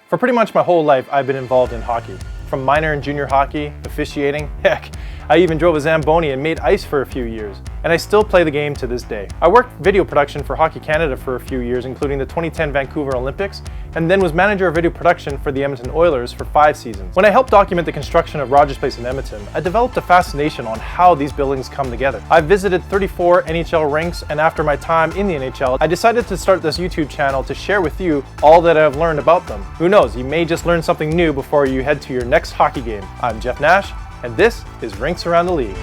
For pretty much my whole life, I've been involved in hockey. From minor and junior hockey, officiating, heck, I even drove a Zamboni and made ice for a few years. And I still play the game to this day. I worked video production for Hockey Canada for a few years, including the 2010 Vancouver Olympics, and then was manager of video production for the Edmonton Oilers for 5 seasons. When I helped document the construction of Rogers Place in Edmonton, I developed a fascination on how these buildings come together. I've visited 34 NHL rinks, and after my time in the NHL, I decided to start this YouTube channel to share with you all that I've learned about them. Who knows, you may just learn something new before you head to your next hockey game. I'm Jeff Nash, and this is Rinks Around the League.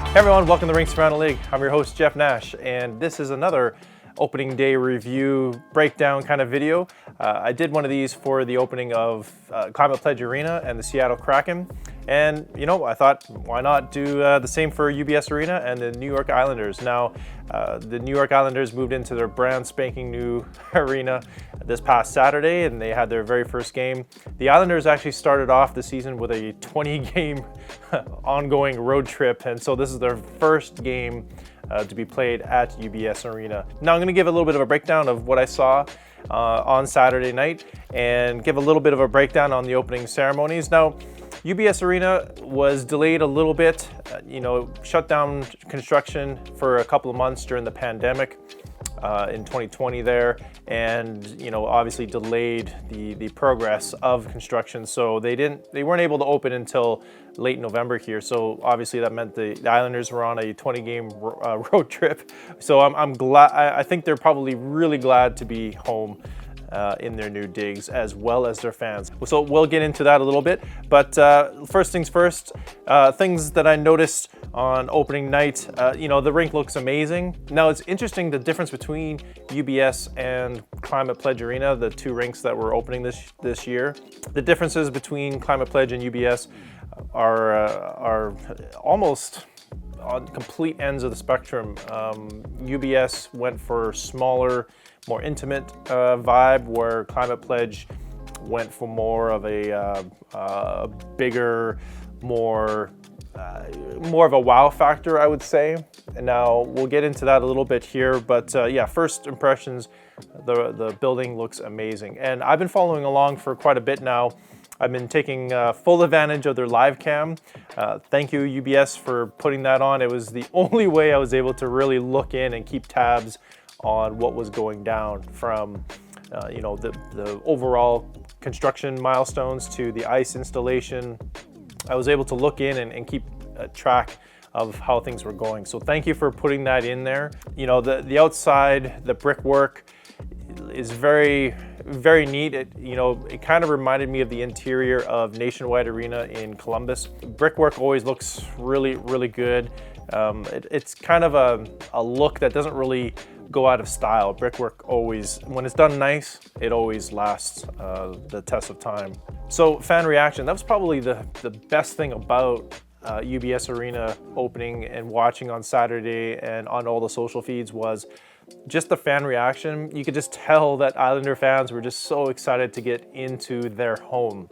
Hey everyone, welcome to Rinks Around the League. I'm your host, Jeff Nash, and this is another opening day review breakdown kind of video. I did one of these for the opening of Climate Pledge Arena and the Seattle Kraken. And, you know, I thought, why not do the same for UBS Arena and the New York Islanders. Now, the New York Islanders moved into their brand spanking new arena this past Saturday, and they had their very first game. The Islanders actually started off the season with a 20-game ongoing road trip, and so this is their first game to be played at UBS Arena. Now, I'm going to give a little bit of a breakdown of what I saw on Saturday night and give a little bit of a breakdown on the opening ceremonies. Now, UBS Arena was delayed a little bit, shut down construction for a couple of months during the pandemic in 2020 there, and obviously delayed the progress of construction. So they weren't able to open until late November here. So obviously that meant the Islanders were on a 20-game road trip. So I'm glad. I think they're probably really glad to be home in their new digs, as well as their fans. So we'll get into that a little bit, but first things first, things that I noticed on opening night, the rink looks amazing. Now it's interesting the difference between UBS and Climate Pledge Arena, the two rinks that were opening this year. The differences between Climate Pledge and UBS are almost on complete ends of the spectrum. UBS went for smaller, more intimate vibe, where Climate Pledge went for more of a bigger, more of a wow factor, I would say. And now we'll get into that a little bit here, but yeah, first impressions, the building looks amazing. And I've been following along for quite a bit now. I've been taking full advantage of their live cam. Thank you, UBS, for putting that on. It was the only way I was able to really look in and keep tabs on what was going down, from the overall construction milestones to the ice installation. I was able to look in and keep track of how things were going. So thank you for putting that in there. The outside, the brickwork is very, very neat. It kind of reminded me of the interior of Nationwide Arena in Columbus. Brickwork always looks really, really good. It's kind of a look that doesn't really go out of style. Brickwork always, when it's done nice, it always lasts the test of time. So fan reaction, that was probably the best thing about UBS Arena opening and watching on Saturday and on all the social feeds, was just the fan reaction. You could just tell that Islander fans were just so excited to get into their home.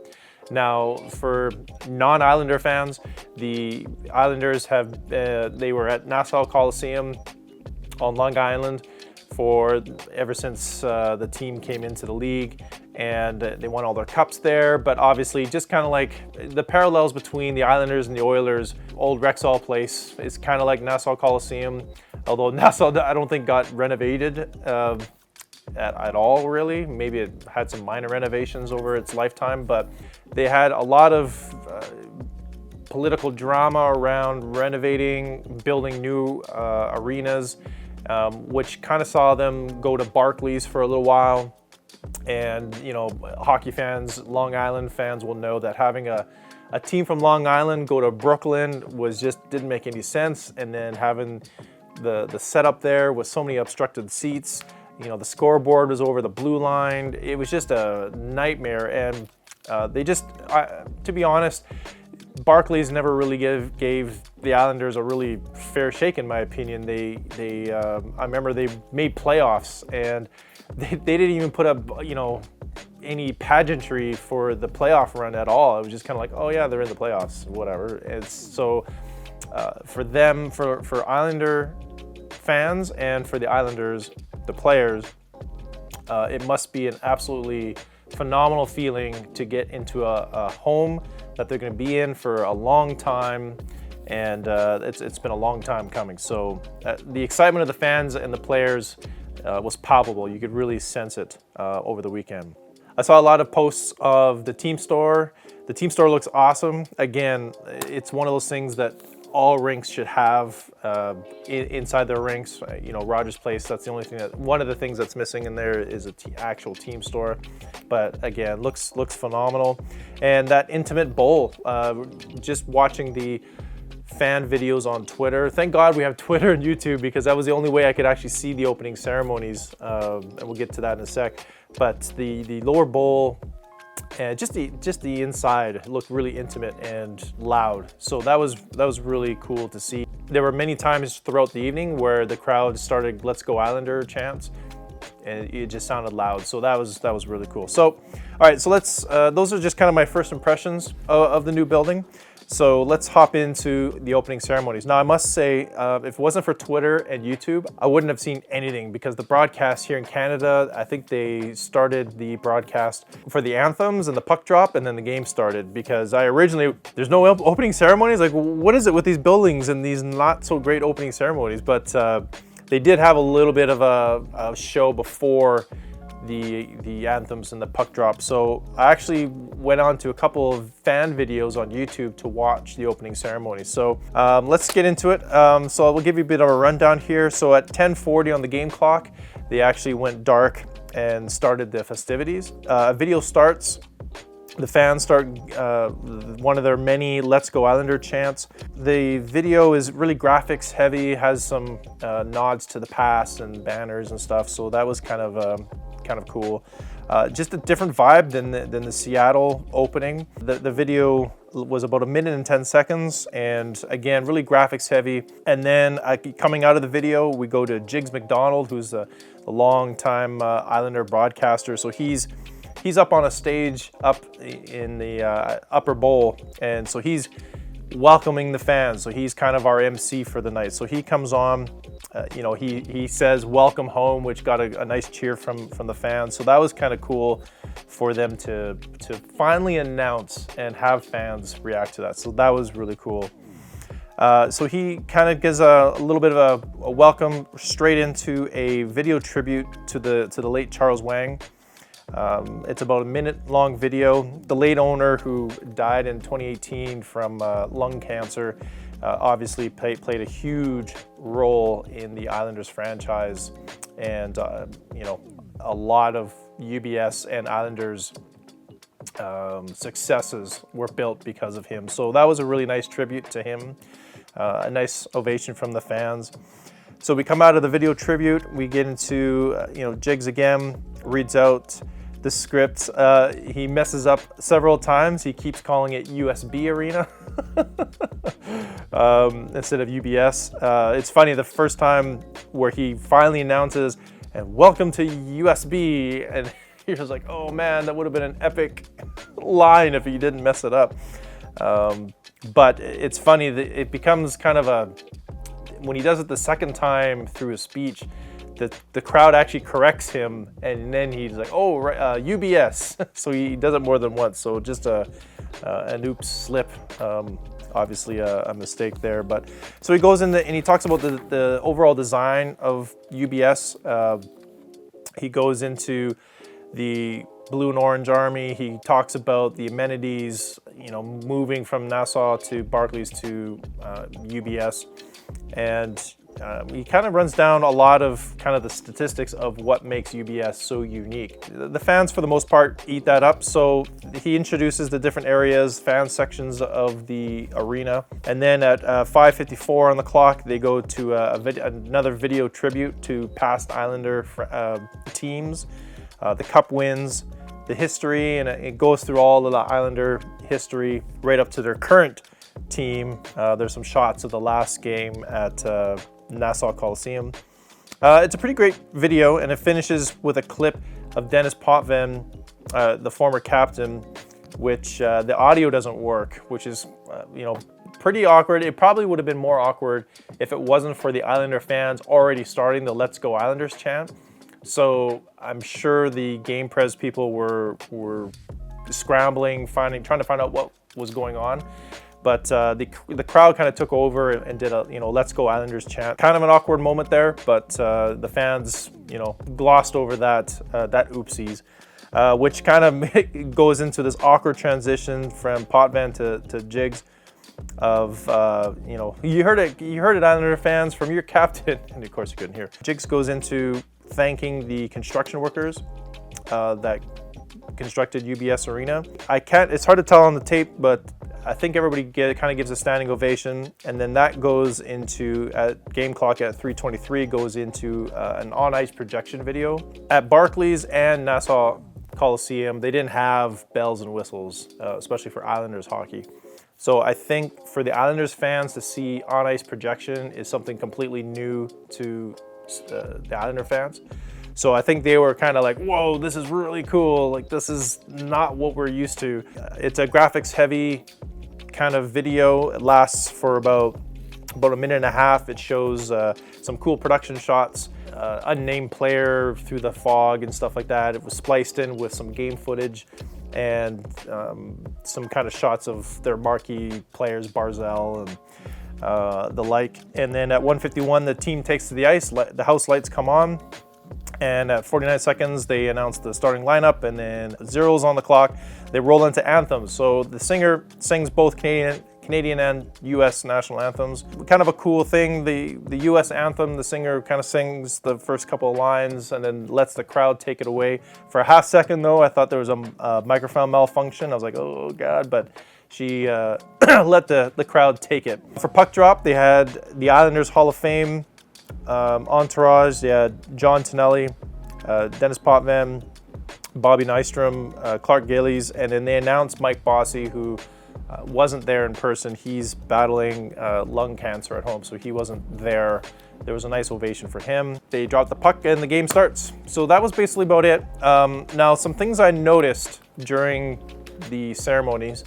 Now, for non-Islander fans, the Islanders they were at Nassau Coliseum on Long Island ever since the team came into the league, and they won all their cups there. But obviously, just kind of like the parallels between the Islanders and the Oilers, old Rexall Place is kind of like Nassau Coliseum, although Nassau, I don't think, got renovated at all, really. Maybe it had some minor renovations over its lifetime, but they had a lot of political drama around renovating, building new arenas, which kind of saw them go to Barclays for a little while. And hockey fans, Long Island fans will know that having a team from Long Island go to Brooklyn didn't make any sense. And then having the setup there with so many obstructed seats, the scoreboard was over the blue line. It was just a nightmare. And to be honest, Barclays never really gave the Islanders a really fair shake, in my opinion. I remember they made playoffs, and they didn't even put up, any pageantry for the playoff run at all. It was just kind of like, oh yeah, they're in the playoffs, whatever. It's so for them, for Islander fans and for the Islanders, the players, It must be an absolutely phenomenal feeling to get into a home that they're going to be in for a long time, and it's been a long time coming. So the excitement of the fans and the players was palpable. You could really sense it over the weekend. I saw a lot of posts of the team store. The team store looks awesome. Again, it's one of those things that all rinks should have inside their rinks. You know, Rogers Place, that's the only thing one of the things that's missing in there is a actual team store. But again, looks phenomenal. And that intimate bowl, just watching the fan videos on Twitter. Thank God we have Twitter and YouTube, because that was the only way I could actually see the opening ceremonies. And we'll get to that in a sec. But the lower bowl, and just the inside looked really intimate and loud. So that was really cool to see. There were many times throughout the evening where the crowd started "Let's Go Islander" chants, and it just sounded loud. So that was really cool. So, all right, so let's. Those are just kind of my first impressions of the new building. So let's hop into the opening ceremonies. Now, I must say, if it wasn't for Twitter and YouTube, I wouldn't have seen anything, because the broadcast here in Canada, I think they started the broadcast for the anthems and the puck drop, and then the game started, because there's no opening ceremonies. Like, what is it with these buildings and these not so great opening ceremonies? But they did have a little bit of a show before the anthems and the puck drop. So I actually went on to a couple of fan videos on YouTube to watch the opening ceremony. So let's get into it. So we'll give you a bit of a rundown here. So at 10:40 on the game clock, they actually went dark and started the festivities. A video starts. The fans start one of their many "Let's Go Islander" chants. The video is really graphics heavy, has some nods to the past and banners and stuff. So that was kind of cool. Just a different vibe than the Seattle opening. The video was about 1 minute and 10 seconds, and again, really graphics heavy. And then coming out of the video, we go to Jigs McDonald, who's a long-time Islander broadcaster. So he's up on a stage up in the upper bowl, and so he's welcoming the fans. So he's kind of our MC for the night. So he comes on. He says "Welcome home," which got a nice cheer from the fans. So that was kind of cool for them to finally announce and have fans react to that. So that was really cool. So he kind of gives a little bit of a welcome straight into a video tribute to the late Charles Wang. It's about a minute-long video. The late owner, who died in 2018 from lung cancer, obviously played a huge role in the Islanders franchise, and a lot of UBS and Islanders successes were built because of him. So that was a really nice tribute to him, a nice ovation from the fans. So we come out of the video tribute, we get into Jigs again, reads out the script. He messes up several times. He keeps calling it USB Arena instead of UBS. It's funny, the first time where he finally announces, "And welcome to USB," and you're just like, oh man, that would have been an epic line if he didn't mess it up. But it's funny that it becomes kind of when he does it the second time through his speech, the crowd actually corrects him, and then he's like, "Oh, right, UBS." So he does it more than once. So just an oops slip, obviously a mistake there. But so he goes in and he talks about the overall design of UBS. He goes into the Blue and Orange Army. He talks about the amenities, moving from Nassau to Barclays to UBS, and he kind of runs down a lot of kind of the statistics of what makes UBS so unique. The fans, for the most part, eat that up. So he introduces the different areas, fan sections of the arena. And then at 5:54 on the clock, they go to another video tribute to past Islander teams, the Cup wins, the history, and it goes through all of the Islander history right up to their current team. There's some shots of the last game at Nassau Coliseum. It's a pretty great video, and it finishes with a clip of Dennis Potvin, the former captain, which the audio doesn't work, which is pretty awkward. It probably would have been more awkward if it wasn't for the Islander fans already starting the "Let's Go Islanders" chant. So I'm sure the game pres people were scrambling, trying to find out what was going on. But the crowd kind of took over and did a "Let's go Islanders" chant. Kind of an awkward moment there, but the fans glossed over that oopsies, which kind of goes into this awkward transition from Potvin to Jigs. Of you heard it, Islander fans, from your captain, and of course you couldn't hear. Jigs goes into thanking the construction workers that constructed UBS Arena. It's hard to tell on the tape, but I think everybody kind of gives a standing ovation, and then that goes into, at game clock at 3:23, goes into an on-ice projection video. At Barclays and Nassau Coliseum, they didn't have bells and whistles, especially for Islanders hockey. So I think for the Islanders fans to see on-ice projection is something completely new to the Islander fans. So I think they were kind of like, whoa, this is really cool. Like, this is not what we're used to. It's a graphics heavy kind of video. It lasts for about a minute and a half. It shows some cool production shots, unnamed player through the fog and stuff like that. It was spliced in with some game footage and some kind of shots of their marquee players, Barzell and the like. And then at 1:51, the team takes to the ice. The house lights come on. And at 49 seconds, they announce the starting lineup, and then zeros on the clock. They roll into anthems. So the singer sings both Canadian and U.S. national anthems. Kind of a cool thing. The U.S. anthem, the singer kind of sings the first couple of lines and then lets the crowd take it away. For a half second, though, I thought there was a microphone malfunction. I was like, oh, God, but she let the crowd take it. For puck drop, they had the Islanders Hall of Fame entourage. They had John Tonelli, Dennis Potvin, Bobby Nystrom, Clark Gillies, and then they announced Mike Bossy, who wasn't there in person. He's battling lung cancer at home, so he wasn't there. There was a nice ovation for him. They dropped the puck and the game starts. So that was basically about it. Now, some things I noticed during the ceremonies.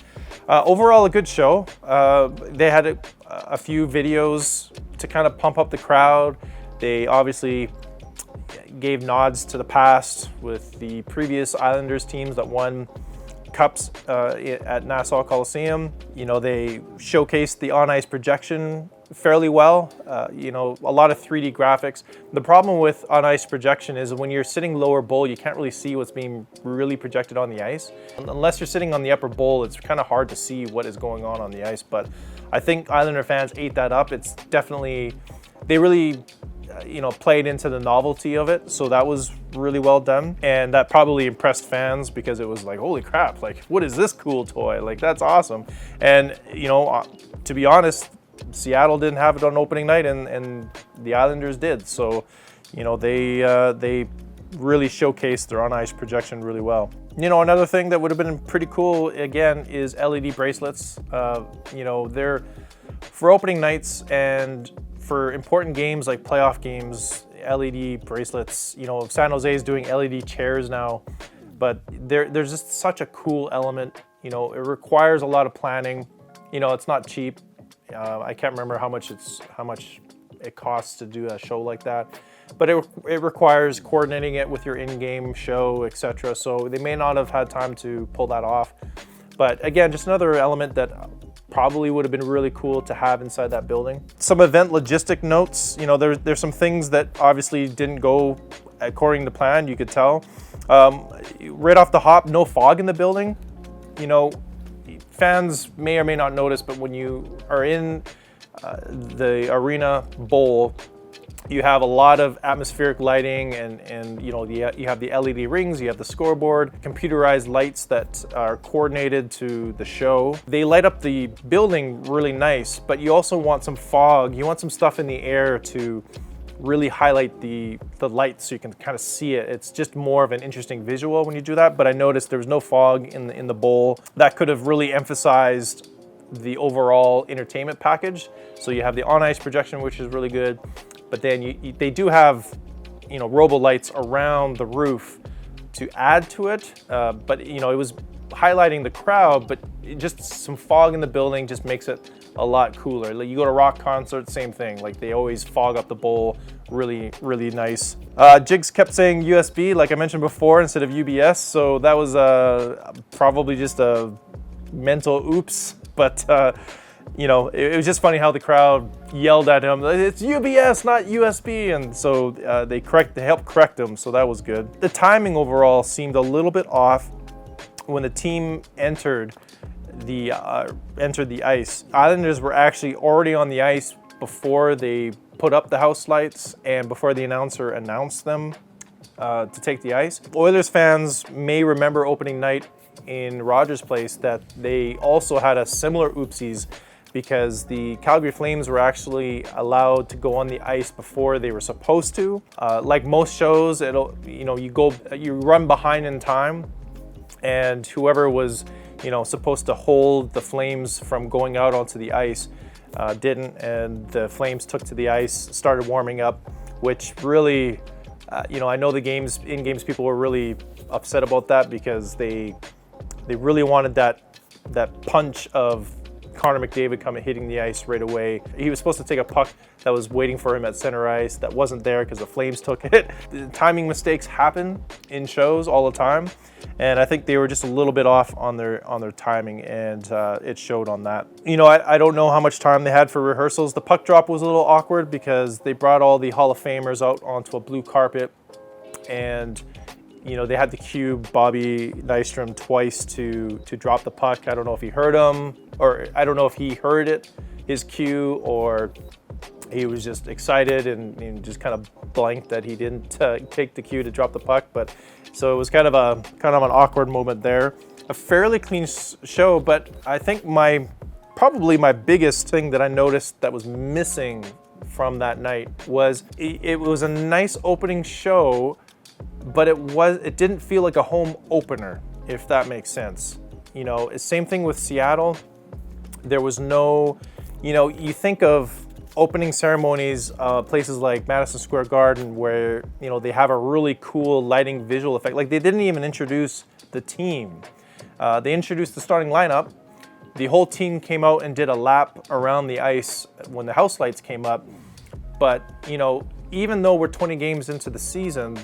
Overall, a good show. They had a few videos to kind of pump up the crowd. They obviously gave nods to the past with the previous Islanders teams that won cups at Nassau Coliseum. They showcased the on-ice projection fairly well. A lot of 3D graphics. The problem with on-ice projection is when you're sitting lower bowl, you can't really see what's being really projected on the ice. Unless you're sitting on the upper bowl, it's kind of hard to see what is going on the ice. But I think Islander fans ate that up. It's definitely, they really played into the novelty of it. So that was really well done. And that probably impressed fans because it was like, holy crap, like, what is this cool toy? Like, that's awesome. And, to be honest, Seattle didn't have it on opening night and the Islanders did. So, they really showcased their on-ice projection really well. Another thing that would have been pretty cool, again, is LED bracelets. They're for opening nights and for important games like playoff games, LED bracelets. San Jose is doing LED chairs now, but there's just such a cool element. It requires a lot of planning. It's not cheap. I can't remember how much it costs to do a show like that, but it requires coordinating it with your in-game show, etc. So they may not have had time to pull that off. But again, just another element that probably would have been really cool to have inside that building. Some event logistic notes. There's some things that obviously didn't go according to plan. You could tell right off the hop, no fog in the building. Fans may or may not notice, but when you are in the arena bowl, you have a lot of atmospheric lighting and you have the LED rings, you have the scoreboard, computerized lights that are coordinated to the show. They light up the building really nice, but you also want some fog. You want some stuff in the air to really highlight the lights so you can kind of see it. It's just more of an interesting visual when you do that, but I noticed there was no fog in the bowl. That could have really emphasized the overall entertainment package. So you have the on-ice projection, which is really good, but then they do have robo lights around the roof to add to it, but it was highlighting the crowd, but just some fog in the building just makes it a lot cooler. Like, you go to rock concerts, same thing. Like, they always fog up the bowl really, really nice. Jigs kept saying USB, like I mentioned before, instead of UBS, so that was probably just a mental oops, but it was just funny how the crowd yelled at him, "It's UBS, not USB," and so they helped correct him, so that was good. The timing overall seemed a little bit off when the team entered the ice. Islanders were actually already on the ice before they put up the house lights and before the announcer announced them to take the ice. Oilers fans may remember opening night in Rogers Place that they also had a similar oopsies, because the Calgary Flames were actually allowed to go on the ice before they were supposed to. Like most shows, you run behind in time, and whoever was supposed to hold the Flames from going out onto the ice didn't, and the Flames took to the ice, started warming up, which really, I know the in-games people were really upset about that, because they really wanted that punch of Connor McDavid hitting the ice right away. He was supposed to take a puck that was waiting for him at center ice that wasn't there because the Flames took it. The timing mistakes happen in shows all the time, and I think they were just a little bit off on their timing, and it showed on that. I don't know how much time they had for rehearsals. The puck drop was a little awkward because they brought all the Hall of Famers out onto a blue carpet, and they had to cue Bobby Nystrom twice to drop the puck. I don't know if he heard him, or I don't know if he heard it, his cue, or he was just excited and just kind of blanked that he didn't take the cue to drop the puck. But so it was kind of an awkward moment there. A fairly clean show, but I think probably my biggest thing that I noticed that was missing from that night was it was a nice opening show, but it didn't feel like a home opener, if that makes sense. Same thing with Seattle. There was no, you think of opening ceremonies, places like Madison Square Garden, where they have a really cool lighting visual effect. Like, they didn't even introduce the team. They introduced the starting lineup. The whole team came out and did a lap around the ice when the house lights came up. But even though we're 20 games into the season,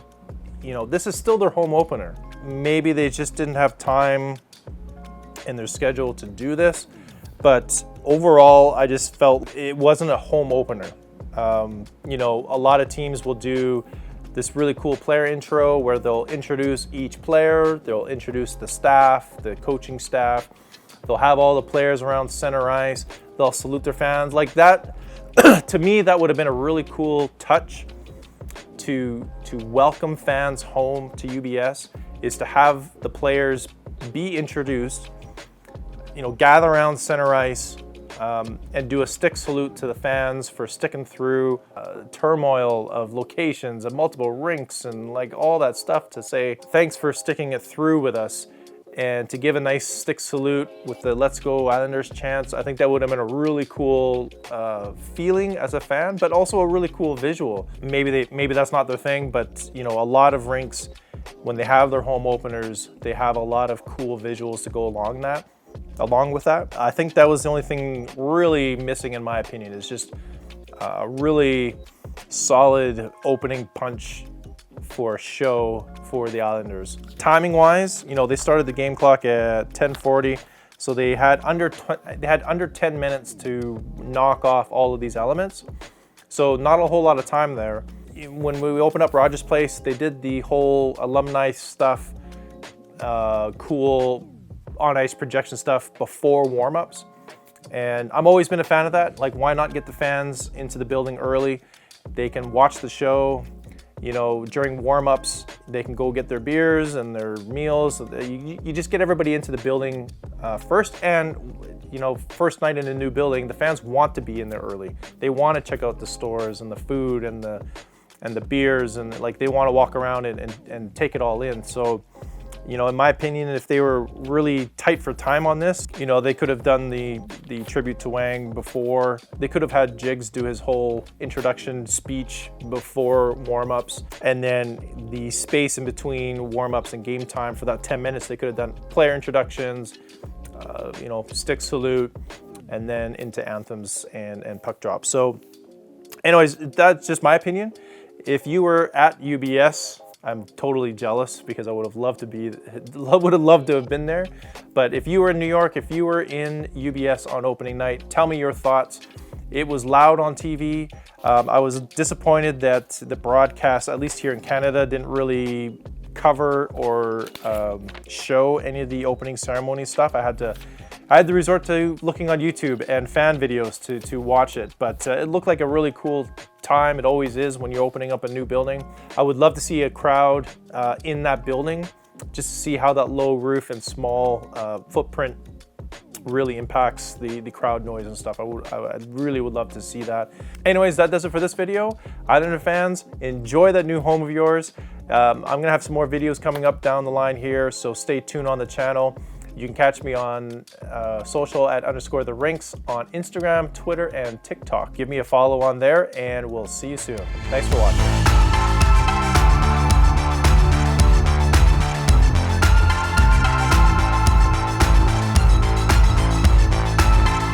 this is still their home opener. Maybe they just didn't have time in their schedule to do this, but overall, I just felt it wasn't a home opener. A lot of teams will do this really cool player intro where they'll introduce each player, they'll introduce the staff, the coaching staff, they'll have all the players around center ice, they'll salute their fans. Like that, to me, that would have been a really cool touch to welcome fans home to UBS, is to have the players be introduced, gather around center ice, and do a stick salute to the fans for sticking through turmoil of locations and multiple rinks and like all that stuff, to say thanks for sticking it through with us, and to give a nice stick salute with the "Let's Go Islanders" chants. I think that would have been a really cool feeling as a fan, but also a really cool visual. Maybe that's not their thing, but a lot of rinks, when they have their home openers, they have a lot of cool visuals to go along with that. I think that was the only thing really missing, in my opinion, is just a really solid opening punch for a show for the Islanders. Timing wise, they started the game clock at 10:40, so they had under 10 minutes to knock off all of these elements. So not a whole lot of time there. When we opened up Rogers Place, they did the whole alumni stuff, cool on-ice projection stuff before warm-ups. And I've always been a fan of that. Like, why not get the fans into the building early? They can watch the show. During warm-ups, they can go get their beers and their meals. You just get everybody into the building first. And, first night in a new building, the fans want to be in there early. They want to check out the stores and the food and the beers, and like they want to walk around and take it all in. So, in my opinion, if they were really tight for time on this, they could have done the tribute to Wang before. They could have had Jigs do his whole introduction speech before warm-ups, and then the space in between warm-ups and game time for that 10 minutes, they could have done player introductions, stick salute, and then into anthems and puck drop. So anyways, that's just my opinion. If you were at UBS, I'm totally jealous because I would have loved to have been there. But if you were in New York, if you were in UBS on opening night, tell me your thoughts. It was loud on TV. I was disappointed that the broadcast, at least here in Canada, didn't really cover or show any of the opening ceremony stuff. I had to resort to looking on YouTube and fan videos to watch it, but it looked like a really cool time. It always is when you're opening up a new building. I would love to see a crowd in that building just to see how that low roof and small footprint really impacts the crowd noise and stuff. I really would love to see that. Anyways, that does it for this video. Islander fans, enjoy that new home of yours. I'm gonna have some more videos coming up down the line here, so stay tuned on the channel. You can catch me on social at _therinks on Instagram, Twitter, and TikTok. Give me a follow on there, and we'll see you soon. Thanks for watching.